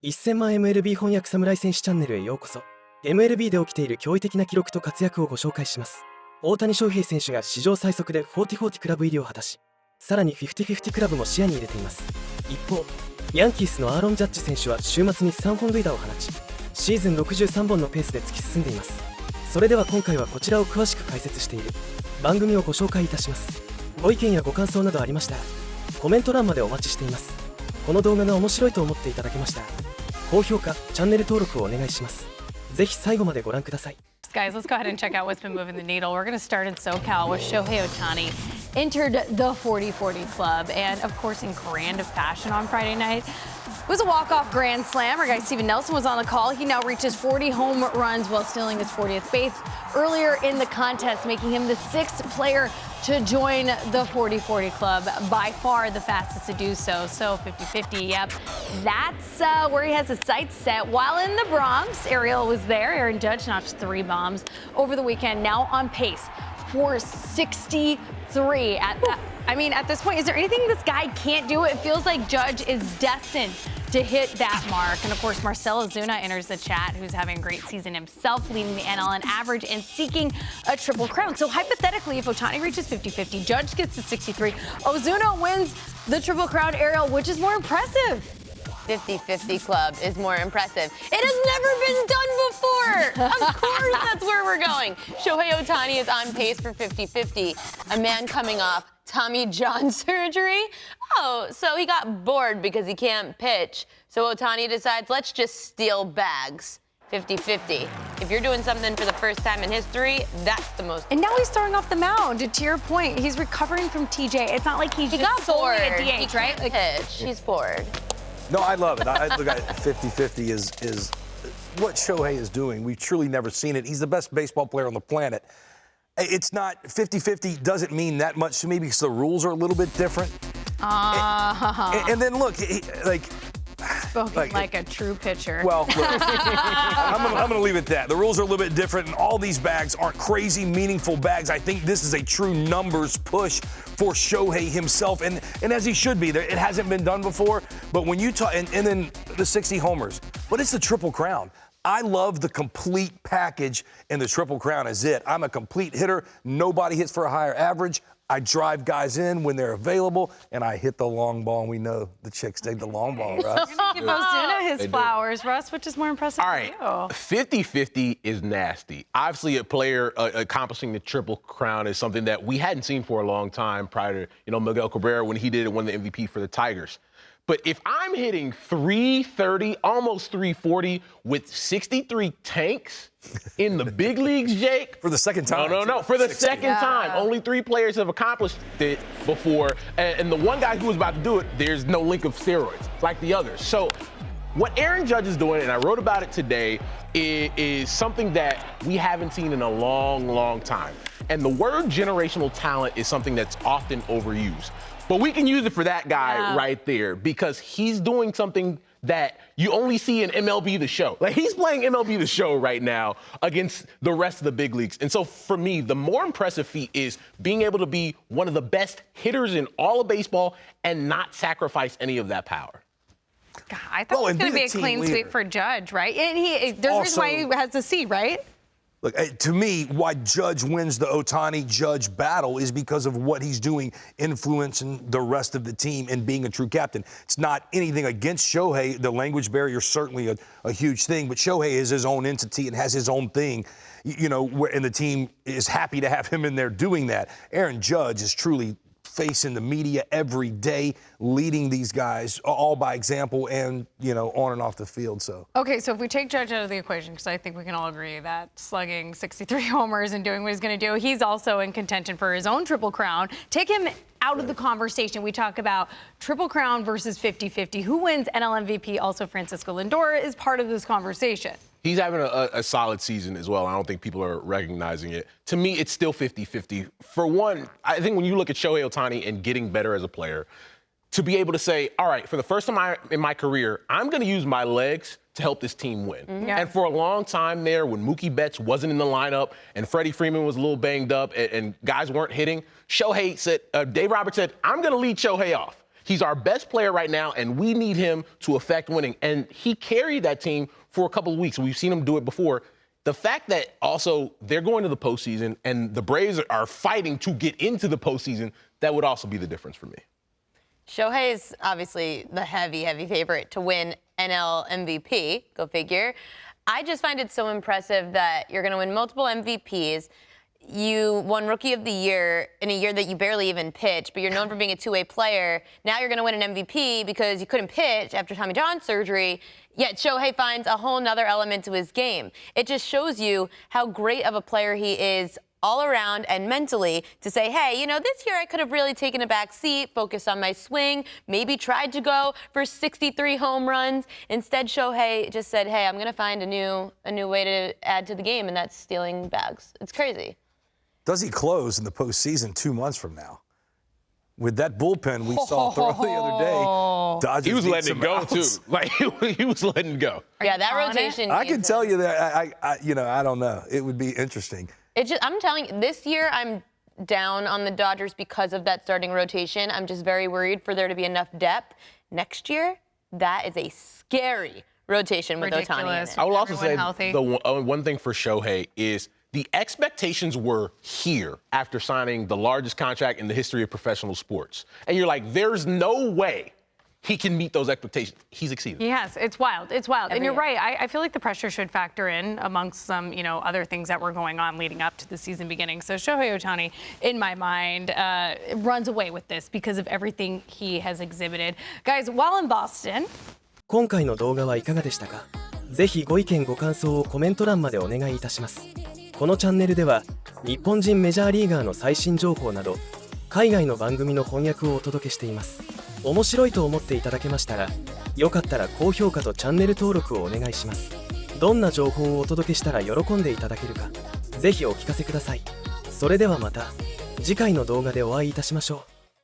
1000万 MLB 翻訳侍選手チャンネルへようこそ。 MLB で起きている驚異的な記録と活躍をご紹介します。大谷翔平選手が史上最速で40-40クラブ入りを果たし、さらに50-50クラブも視野に入れています。一方、ヤンキースのアーロンジャッジ選手は週末に3本塁打を放ち、シーズン63本のペースで突き進んでいます。それでは今回はこちらを詳しく解説している番組をご紹介いたします。ご意見やご感想などありましたらコメント欄までお待ちしています。この動画が面白いと思っていただけましたら高評価、チャンネル登録をお願いします。ぜひ最後までご覧ください。 Guys, let's go ahead and check out what's been moving the needle. We're going to start in SoCal with Shohei Otani entered the 40-40 club, and of course in grand fashion on Friday night. It was a walk-off grand slam. Our guy Steven Nelson was on the call. He now reaches 40 home runs while stealing his 40th base earlier in the contest, making him the 6th player to join the 40-40 club, by far the fastest to do so. So 50-50, yep, that's where he has his sights set. While in the Bronx, Ariel was there. Aaron Judge notched 3 bombs over the weekend, now on pace for 63. At this point, is there anything this guy can't do? It feels like Judge is destined to hit that mark. And of course, Marcel Ozuna enters the chat, who's having a great season himself, leading the NL in average and seeking a triple crown. So hypothetically, if Otani reaches 50-50, Judge gets to 63, Ozuna wins the triple crown, Ariel, which is more impressive? 50-50 club is more impressive. It has never been done before. Of course, that's where we're going. Shohei Otani is on pace for 50-50. A man coming off Tommy John surgery. Oh, so he got bored because he can't pitch. So Otani decides, let's just steal bags. 50-50. If you're doing something for the first time in history, that's the most. And now he's starting off the mound. To your point, he's recovering from TJ. It's not like he just got solely bored. a DH, right? Like, pitch. He's bored. No, I love it. I look at 50-50 is what Shohei is doing. We've truly never seen it. He's the best baseball player on the planet. It's not 50-50 doesn't mean that much to me because the rules are a little bit different. And then look, Spoken like a true pitcher. Well, look, I'm going to leave it at that. The rules are a little bit different, and all these bags aren't crazy, meaningful bags. I think this is a true numbers push for Shohei himself, and as he should be. It hasn't been done before, but when you talk, and then the 60 homers, but it's the Triple Crown. I love the complete package, and the Triple Crown is it. I'm a complete hitter. Nobody hits for a higher average. I drive guys in when they're available, and I hit the long ball, and we know the chicks take the long ball, Russ. Give Ozuna his flowers. Russ, which is more impressive for you? 50-50 is nasty. Obviously, a player accomplishing the Triple Crown is something that we hadn't seen for a long time prior to, Miguel Cabrera when he did it, won the MVP for the Tigers. But if I'm hitting 330, almost 340 with 63 tanks in the big leagues, Jake. For the second time. No. For the second time. Only 3 players have accomplished it before. And the one guy who was about to do it, there's no link of steroids like the others. So what Aaron Judge is doing, and I wrote about it today, is something that we haven't seen in a long, long time. And the word generational talent is something that's often overused. But we can use it for that guy right there because he's doing something that you only see in MLB The Show. Like, he's playing MLB The Show right now against the rest of the big leagues. And so for me, the more impressive feat is being able to be one of the best hitters in all of baseball and not sacrifice any of that power. God, I thought it was going to be a clean sweep for Judge, right? And there's a reason why he has the C, right? Look, to me, why Judge wins the Otani-Judge battle is because of what he's doing, influencing the rest of the team and being a true captain. It's not anything against Shohei. The language barrier is certainly a huge thing, but Shohei is his own entity and has his own thing, and the team is happy to have him in there doing that. Aaron Judge is truly facing the media every day, leading these guys all by example and, on and off the field. So. Okay, so if we take Judge out of the equation, because I think we can all agree that slugging 63 homers and doing what he's going to do, he's also in contention for his own Triple Crown. Take him out of the conversation. We talk about Triple Crown versus 50-50. Who wins NL MVP? Also, Francisco Lindor is part of this conversation. He's having a solid season as well. I don't think people are recognizing it. To me, it's still 50-50. For one, I think when you look at Shohei Otani and getting better as a player, to be able to say, all right, for the first time in my career, I'm going to use my legs to help this team win. And for a long time there, when Mookie Betts wasn't in the lineup and Freddie Freeman was a little banged up and guys weren't hitting, Dave Roberts said, I'm going to lead Shohei off. He's our best player right now, and we need him to affect winning. And he carried that team for a couple of weeks. We've seen him do it before. The fact that also they're going to the postseason and the Braves are fighting to get into the postseason, that would also be the difference for me. Shohei is obviously the heavy favorite to win NL MVP. Go figure. I just find it so impressive that you're going to win multiple MVPs. You won Rookie of the Year in a year that you barely even pitched, but you're known for being a two-way player. Now you're going to win an MVP because you couldn't pitch after Tommy John surgery, yet Shohei finds a whole nother element to his game. It just shows you how great of a player he is all around and mentally to say, hey, you know, this year I could have really taken a back seat, focused on my swing, maybe tried to go for 63 home runs. Instead, Shohei just said, hey, I'm going to find a new way to add to the game, and that's stealing bags. It's crazy. Does he close in the postseason 2 months from now? With that bullpen we saw throw the other day, Dodgers he was letting it go outs. too. Like he was letting it go. Yeah, that rotation. I can tell you that I don't know. It would be interesting. I'm telling you, this year I'm down on the Dodgers because of that starting rotation. I'm just very worried for there to be enough depth. Next year, that is a scary rotation with Otani in it. I will also say healthy. the one thing for Shohei is the expectations were here after signing the largest contract in the history of professional sports. And you're like, there's no way he can meet those expectations. He's exceeded. Yes, it's wild. It's wild. And you're year. right. I feel like the pressure should factor in amongst some, other things that were going on leading up to the season beginning. So Shohei Otani, in my mind, runs away with this because of everything he has exhibited. Guys, while in Boston... 今回の動画はいかがでしたか？ぜひご意見ご感想をコメント欄までお願いいたします。このチャンネルでは日本人メジャーリーガーの最新情報など海外の番組の翻訳をお届けしています。面白いと思っていただけましたらよかったら高評価とチャンネル登録をお願いします。どんな情報をお届けしたら喜んでいただけるかぜひお聞かせください。それではまた次回の動画でお会いいたしましょう。